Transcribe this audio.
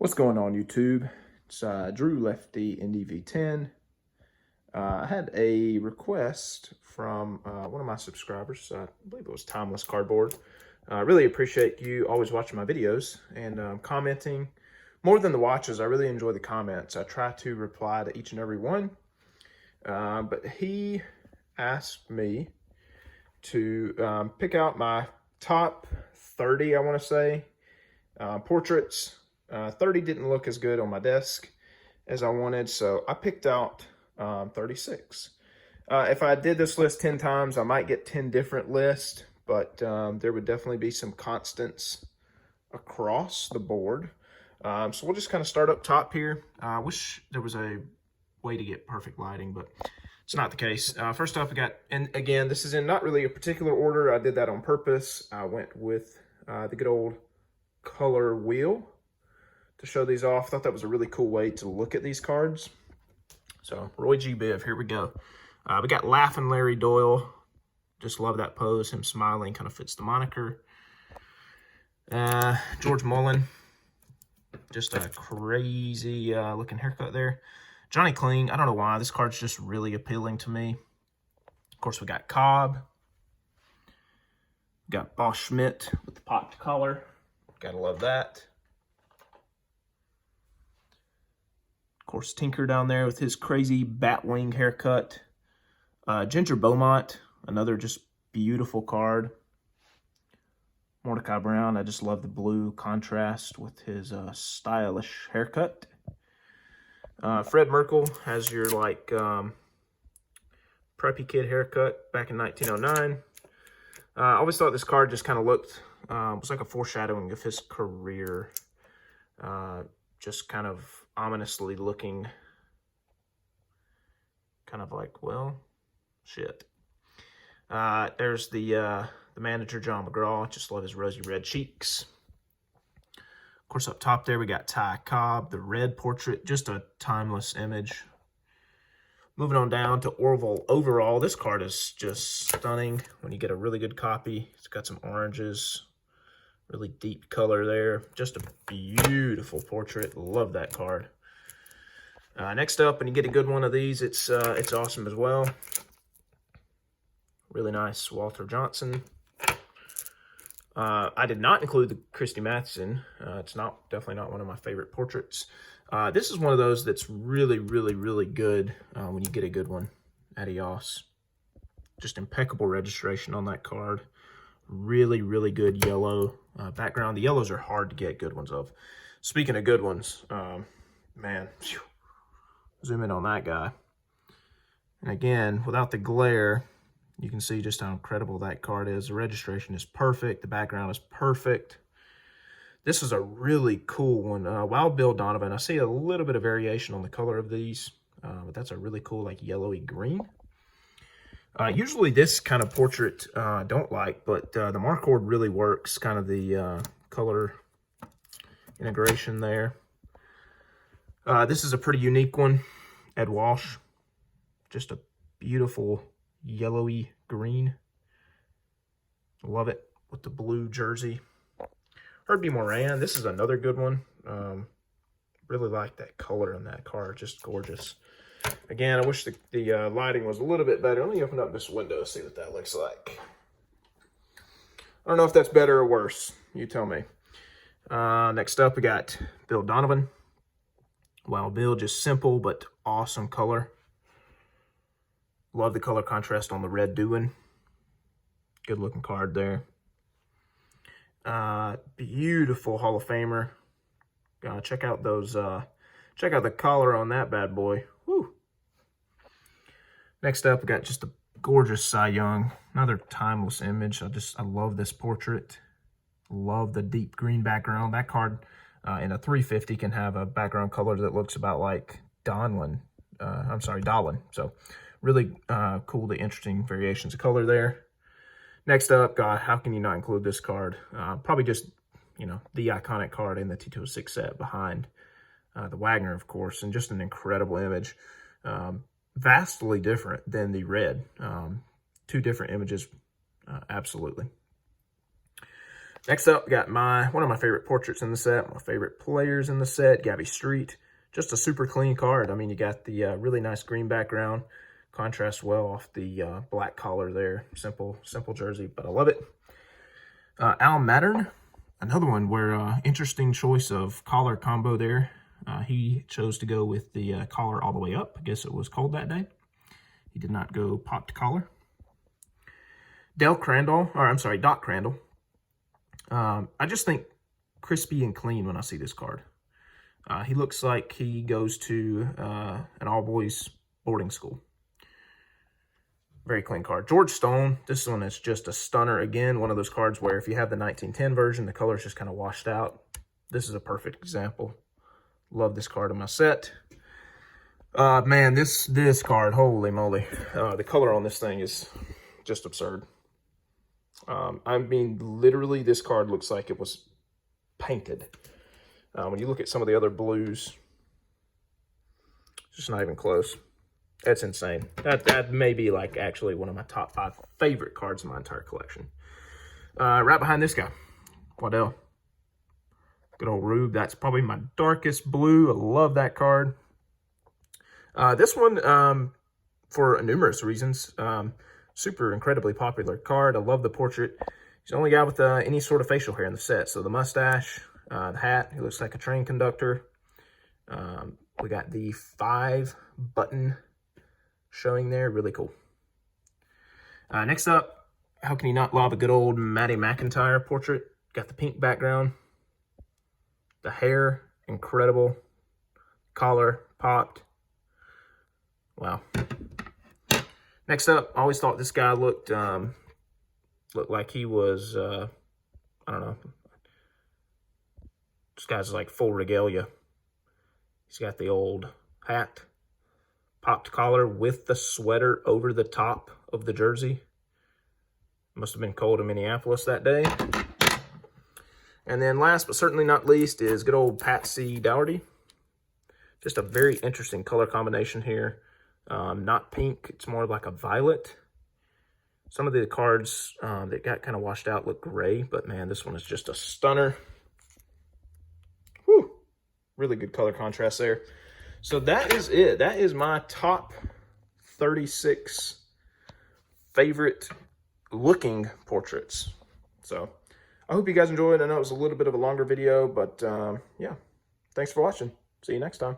What's going on, YouTube? It's Drew Lefty NDV10. I had a request from one of my subscribers. I believe it was Timeless Cardboard. I really appreciate you always watching my videos and commenting. More than the watches, I really enjoy the comments. I try to reply to each and every one. But he asked me to pick out my top 30, I want to say, portraits. 30 didn't look as good on my desk as I wanted, so I picked out 36. If I did this list 10 times, I might get 10 different lists, but there would definitely be some constants across the board. So we'll just kind of start up top here. I wish there was a way to get perfect lighting, but it's not the case. First off, we got, and again, this is in not really a particular order. I did that on purpose. I went with the good old color wheel to show these off. Thought that was a really cool way to look at these cards. So Roy G. Biv, here we go. We got Laughing Larry Doyle. Just love that pose. Him smiling kind of fits the moniker. George Mullen. Just a crazy looking haircut there. Johnny Kling. I don't know why. This card's just really appealing to me. Of course, we got Cobb. We got Boss Schmidt with the popped collar. Gotta love that. Of course, Tinker down there with his crazy Batwing haircut. Ginger Beaumont, another just beautiful card. Mordecai Brown, I just love the blue contrast with his stylish haircut. Fred Merkle has your like preppy kid haircut back in 1909. I always thought this card just kind of looked, was like a foreshadowing of his career. Just kind of ominously looking, kind of like, well, shit. There's the manager, John McGraw. Just love his rosy red cheeks. Of course, up top there, we got Ty Cobb, the red portrait, just a timeless image. Moving on down to Orville Overall. This card is just stunning when you get a really good copy. It's got some oranges, really deep color there. Just a beautiful portrait. Love that card. Next up, when you get a good one of these, it's awesome as well. Really nice Walter Johnson. I did not include the Christy Matheson. It's definitely not one of my favorite portraits. This is one of those that's really, really, really good when you get a good one. Adios. Just impeccable registration on that card. Really, really good yellow background. The yellows are hard to get good ones of. Speaking of good ones, man, phew, zoom in on that guy. And again, without the glare, you can see just how incredible that card is. The registration is perfect. The background is perfect. This is a really cool one. Wild Bill Donovan. I see a little bit of variation on the color of these, but that's a really cool, like, yellowy green. Usually this kind of portrait I don't like, but the Marcord really works, kind of the color integration there. This is a pretty unique one. Ed Walsh. Just a beautiful yellowy green. Love it with the blue jersey. Herbie Moran, this is another good one. Really like that color on that card, just gorgeous. Again, I wish the lighting was a little bit better. Let me open up this window, see what that looks like. I don't know if that's better or worse. You tell me. Next up, we got Bill Donovan. Wild Bill, just simple but awesome color. Love the color contrast on the red Dewin. Good looking card there. Beautiful Hall of Famer. Check out those. Check out the collar on that bad boy. Woo. Next up, we got just a gorgeous Cy Young. Another timeless image. I love this portrait. Love the deep green background. That card in a 350 can have a background color that looks about like Dahlin. So really cool, the interesting variations of color there. Next up, God, how can you not include this card? Probably just, you know, the iconic card in the T206 set behind the Wagner, of course, and just an incredible image. Vastly different than the red. Two different images, absolutely. Next up, got one of my favorite portraits in the set, my favorite players in the set, Gabby Street. Just a super clean card. I mean, you got the really nice green background, contrasts well off the black collar there. Simple jersey, but I love it. Al Mattern, another one where interesting choice of collar combo there. He chose to go with the collar all the way up. I guess it was cold that day. He did not go popped collar. Doc Crandall. I just think crispy and clean when I see this card. He looks like he goes to an all-boys boarding school. Very clean card. George Stone, this one is just a stunner. Again, one of those cards where if you have the 1910 version, the color is just kind of washed out. This is a perfect example. Love this card in my set. Man, this card, holy moly. The color on this thing is just absurd. I mean, literally, this card looks like it was painted. When you look at some of the other blues, it's just not even close. That's insane. That may be like actually one of my top 5 favorite cards in my entire collection. Right behind this guy, Waddell. Good old Rube. That's probably my darkest blue. I love that card. This one, for numerous reasons, super incredibly popular card. I love the portrait. He's the only guy with any sort of facial hair in the set. So the mustache, the hat, he looks like a train conductor. We got the 5-button showing there. Really cool. Next up, how can you not love a good old Maddie McIntyre portrait? Got the pink background. The hair, incredible. Collar, popped. Wow. Next up, I always thought this guy looked like he was, I don't know. This guy's like full regalia. He's got the old hat, popped collar with the sweater over the top of the jersey. Must have been cold in Minneapolis that day. And then last but certainly not least is good old Patsy Daugherty. Just a very interesting color combination here. Not pink, it's more like a violet. Some of the cards that got kind of washed out look gray, but man, this one is just a stunner. Whew, really good color contrast there. So that is it. That is my top 36 favorite looking portraits. So I hope you guys enjoyed. I know it was a little bit of a longer video, but yeah, thanks for watching. See you next time.